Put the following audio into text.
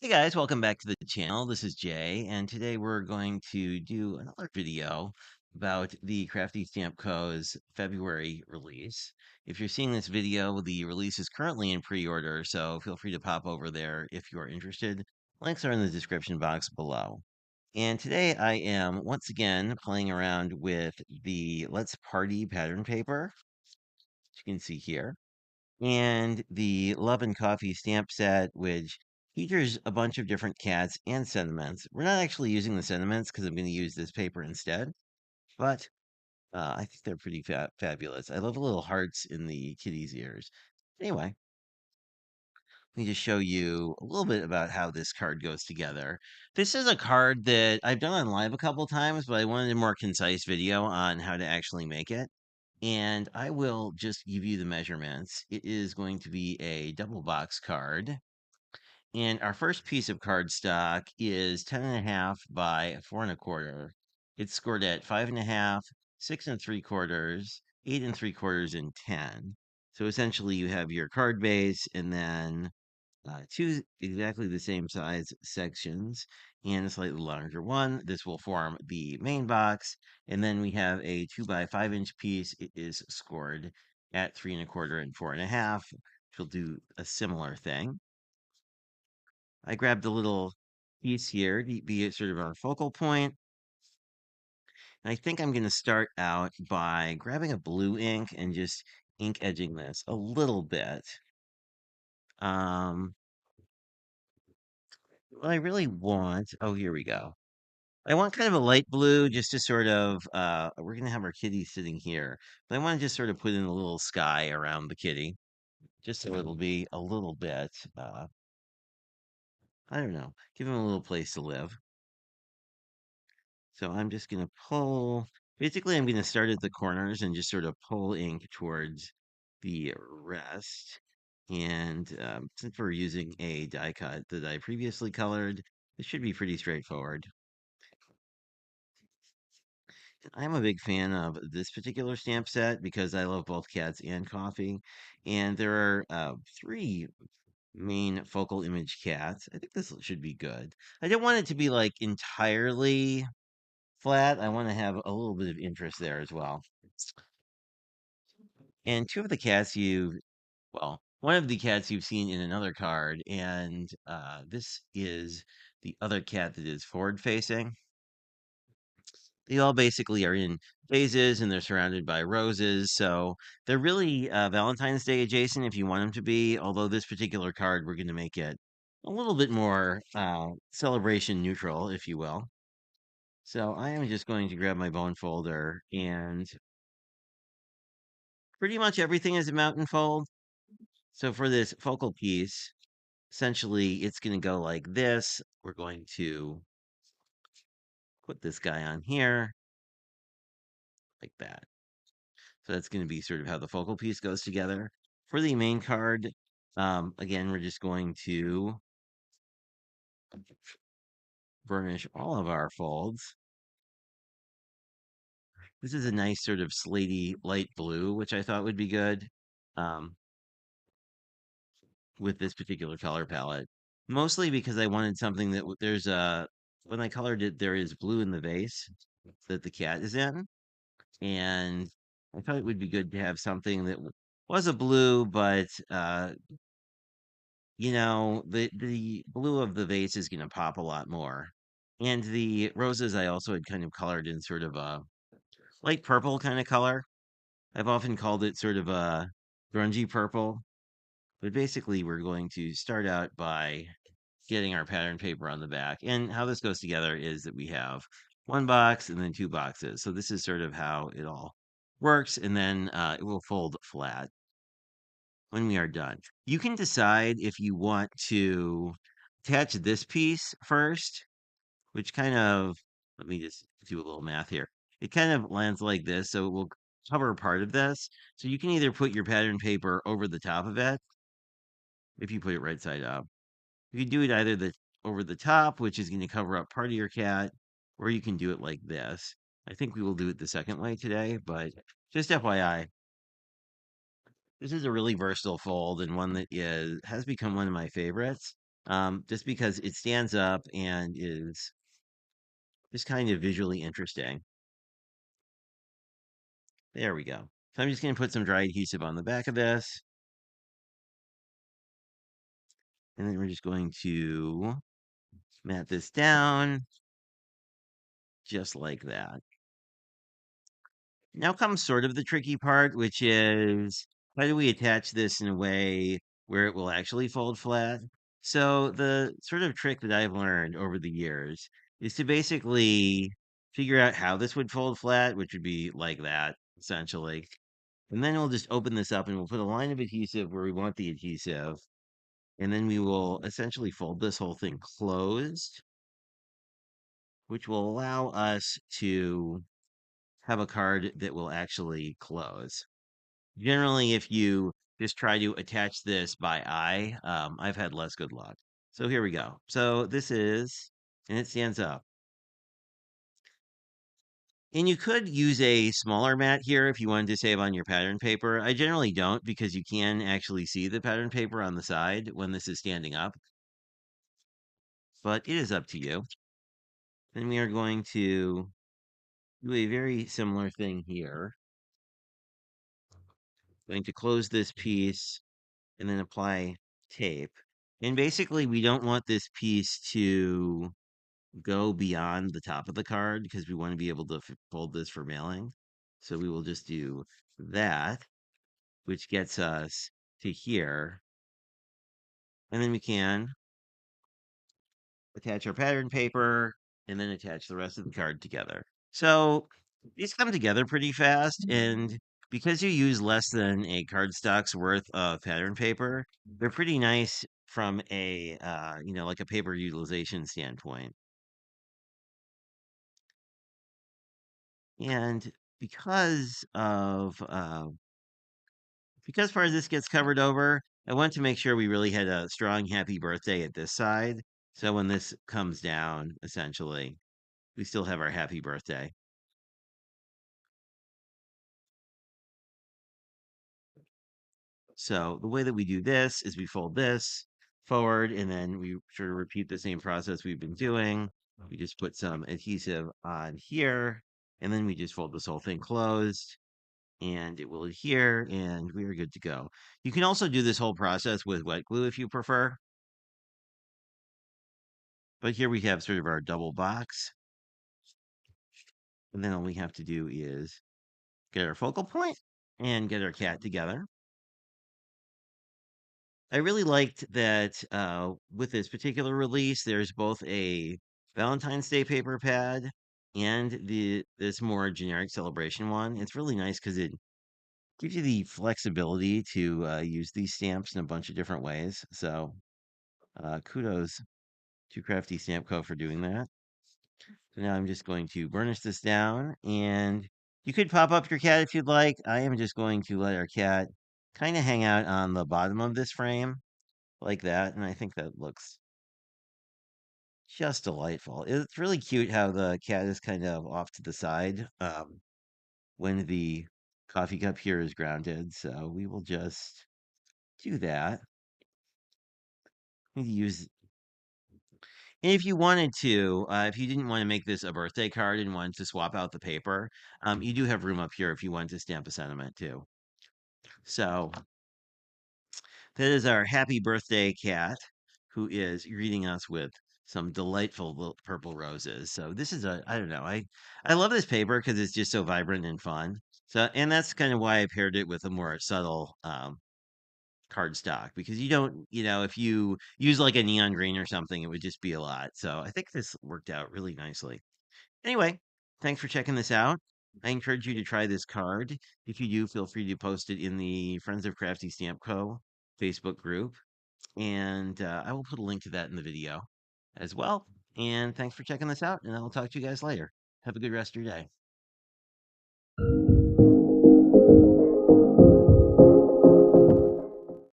Hey guys, welcome back to the channel. This is Jay, and today we're going to do another video about the Crafty Stamp Co.'s February release. If you're seeing this video, the release is currently in pre-order, so feel free to pop over there if you are interested. Links are in the description box below. And today I am once again playing around with the Let's Party pattern paper, as you can see here, and the Love and Coffee stamp set, which features a bunch of different cats and sentiments. We're not actually using the sentiments because I'm going to use this paper instead, but I think they're pretty fabulous. I love the little hearts in the kitty's ears. Anyway, let me just show you a little bit about how this card goes together. This is a card that I've done on live a couple times, but I wanted a more concise video on how to actually make it. And I will just give you the measurements. It is going to be a double box card. And our first piece of cardstock is 10.5 by 4.25. It's scored at 5.5, 6 3/4, 8 3/4, and 10. So essentially you have your card base and then two exactly the same size sections and a slightly larger one. This will form the main box. And then we have a 2 by 5 inch piece. It is scored at 3.25 and 4.5, which will do a similar thing. I grabbed a little piece here to be sort of our focal point. And I think I'm going to start out by grabbing a blue ink and just ink edging this a little bit. Um, what I really want, oh, here we go. I want kind of a light blue just to sort of, we're going to have our kitty sitting here, but I want to just sort of put in a little sky around the kitty, just so it'll be a little bit, I don't know, give him a little place to live. So I'm just going to pull, basically, I'm going to start at the corners and just sort of pull ink towards the rest. And since we're using a die cut that I previously colored, it should be pretty straightforward. I'm a big fan of this particular stamp set because I love both cats and coffee. And there are three main focal image cats. I think this should be good. I don't want it to be like entirely flat. I want to have a little bit of interest there as well. And two of the cats well, one of the cats you've seen in another card, and this is the other cat that is forward facing. They all basically are in phases and they're surrounded by roses. So they're really Valentine's Day adjacent if you want them to be. Although this particular card, we're going to make it a little bit more celebration neutral, if you will. So I am just going to grab my bone folder, and pretty much everything is a mountain fold. So for this focal piece, essentially it's going to go like this. We're going to put this guy on here like that. So that's going to be sort of how the focal piece goes together. For the main card, again, we're just going to burnish all of our folds. This is a nice sort of slatey light blue, which I thought would be good um, with this particular color palette. Mostly because I wanted something that there's a, when I colored it, there is blue in the vase that the cat is in. And I thought it would be good to have something that was a blue, but the blue of the vase is going to pop a lot more. And the roses I also had kind of colored in sort of a light purple kind of color. I've often called it sort of a grungy purple. But basically, we're going to start out by getting our pattern paper on the back. And how this goes together is that we have one box and then two boxes. So this is sort of how it all works. And then it will fold flat when we are done. You can decide if you want to attach this piece first, which kind of, let me just do a little math here. It kind of lands like this, so it will cover part of this. So you can either put your pattern paper over the top of it, if you put it right side up. You can do it either over the top, which is going to cover up part of your cat, or you can do it like this. I think we will do it the second way today, but just FYI, this is a really versatile fold and one that has become one of my favorites. just because it stands up and is just kind of visually interesting. There we go. So I'm just going to put some dry adhesive on the back of this. And then we're just going to mat this down just like that. Now comes sort of the tricky part, which is how do we attach this in a way where it will actually fold flat? So the sort of trick that I've learned over the years is to basically figure out how this would fold flat, which would be like that, essentially. And then we'll just open this up and we'll put a line of adhesive where we want the adhesive. And then we will essentially fold this whole thing closed, which will allow us to have a card that will actually close. Generally, if you just try to attach this by eye, I've had less good luck. So here we go. So this is, and it stands up. And you could use a smaller mat here if you wanted to save on your pattern paper. I generally don't because you can actually see the pattern paper on the side when this is standing up, but it is up to you. Then we are going to do a very similar thing here. Going to close this piece and then apply tape. And basically, we don't want this piece to go beyond the top of the card because we want to be able to fold this for mailing. So we will just do that, which gets us to here. And then we can attach our pattern paper and then attach the rest of the card together. So these come together pretty fast. And because you use less than a cardstock's worth of pattern paper, they're pretty nice from a, like a paper utilization standpoint. And because of because part of this gets covered over, I want to make sure we really had a strong happy birthday at this side. So when this comes down, essentially, we still have our happy birthday. So the way that we do this is we fold this forward and then we sort of repeat the same process we've been doing. We just put some adhesive on here and then we just fold this whole thing closed and it will adhere and we are good to go. You can also do this whole process with wet glue if you prefer. But here we have sort of our double box. And then all we have to do is get our focal point and get our cat together. I really liked that with this particular release, there's both a Valentine's Day paper pad and this more generic celebration one. It's really nice because it gives you the flexibility to use these stamps in a bunch of different ways. So kudos to Crafty Stamp Co. for doing that. So now I'm just going to burnish this down and you could pop up your cat if you'd like. I am just going to let our cat kind of hang out on the bottom of this frame like that. And I think that looks just delightful. It's really cute how the cat is kind of off to the side when the coffee cup here is grounded. So we will just do that. We use, and if you wanted to, if you didn't want to make this a birthday card and wanted to swap out the paper, you do have room up here if you wanted to stamp a sentiment too. So that is our happy birthday cat who is greeting us with some delightful little purple roses. So this is I don't know. I love this paper because it's just so vibrant and fun. So and that's kind of why I paired it with a more subtle cardstock because you don't, if you use like a neon green or something, it would just be a lot. So I think this worked out really nicely. Anyway, thanks for checking this out. I encourage you to try this card. If you do, feel free to post it in the Friends of Crafty Stamp Co. Facebook group. And I will put a link to that in the video as well. And thanks for checking this out. And I'll talk to you guys later. Have a good rest of your day.